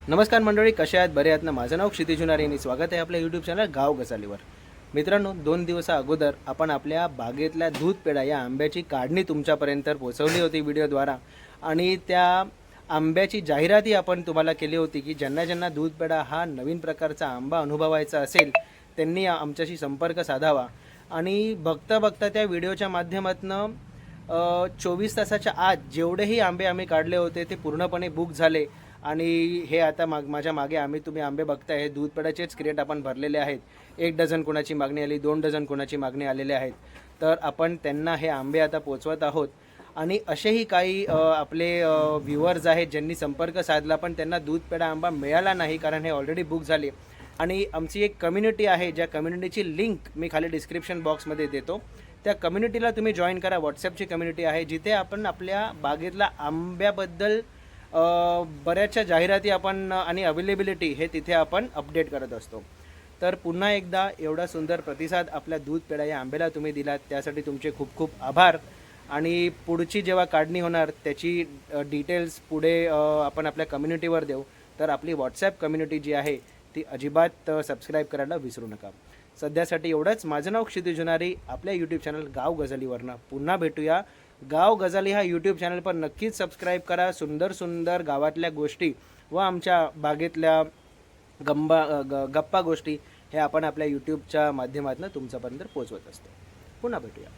नमस्कार मंडळी, कशा आहात? बरे आहात ना? माझं नाव क्षितिज जुनारी आणि स्वागत आहे आपल्या यूट्यूब चॅनल गाव गजालीवर. मित्रांनो, 2 दिवसा अगोदर आपण आपल्या बागेतल्या दूध पेढा या आंब्याची काढणी तुमच्यापर्यंत पोहोचवली होती व्हिडिओद्वारा. आणि त्या आंब्याची जाहिरातही आपण तुम्हाला केली होती की ज्यांना ज्यांना दूध पेढा हा नवीन प्रकारचा आंबा अनुभवायचा असेल त्यांनी आमच्याशी संपर्क साधावा. आणि बघता बघता त्या व्हिडिओच्या माध्यमातून 24 तासाच्या आत जेवढेही आंबे आम्ही काढले होते ते पूर्णपणे बुक झाले. आणि हे आता माझ्या मागे तुम्ही आंबे बघताय, हे दूध पेढ्याचेच क्रेट आपण भरलेले आहेत. 1 डझन कोणाची मागणी आली, 2 डझन कोणाची मागणी आलेले आहेत. तर आपण त्यांना हे आंबे आता पोचवत आहोत. आणि असेही काही आपले व्ह्युअर्स आहेत ज्यांनी संपर्क साधला पण त्यांना दूध पेढा आंबा मिळाला नाही, कारण हे ऑलरेडी बुक झाले. आणि आमची एक कम्युनिटी आहे, ज्या कम्युनिटीची लिंक मी खाली डिस्क्रिप्शन बॉक्समध्ये देतो. त्या कम्युनिटीला तुम्ही जॉईन करा. व्हॉट्सॲपची कम्युनिटी आहे, जिथे आपण आपल्या बागेतला आंब्याबद्दल बऱ्याचशा जाहिराती आपण आणि अवेलेबिलिटी हे तिथे आपण अपडेट करत असतो. तर पुन्हा एकदा एवढा सुंदर प्रतिसाद आपल्या दूध पेढा या आंब्याला तुम्ही दिलात, त्यासाठी तुमचे खूप खूप आभार. आणि पुढची जेव्हा काढणी होणार त्याची डिटेल्स पुढे आपण आपल्या कम्युनिटीवर देऊ. तर आपली व्हॉट्सॲप कम्युनिटी जी आहे ती अजिबात सबस्क्राईब करायला विसरू नका. सध्यासाठी एवढंच. माझं नाव क्षितिज जुनारी, आपल्या यूट्यूब चॅनल गाव गजालीवरनं पुन्हा भेटूया. गाव गजाली हा यूट्यूब चॅनल पण नक्कीच सबस्क्राईब करा. सुंदर सुंदर गावातल्या गोष्टी व आमच्या बागेतल्या गप्पा गोष्टी हे आपण आपल्या यूट्यूबच्या माध्यमातून तुमच्यापर्यंत पोहोचवत असतो. पुन्हा भेटूया.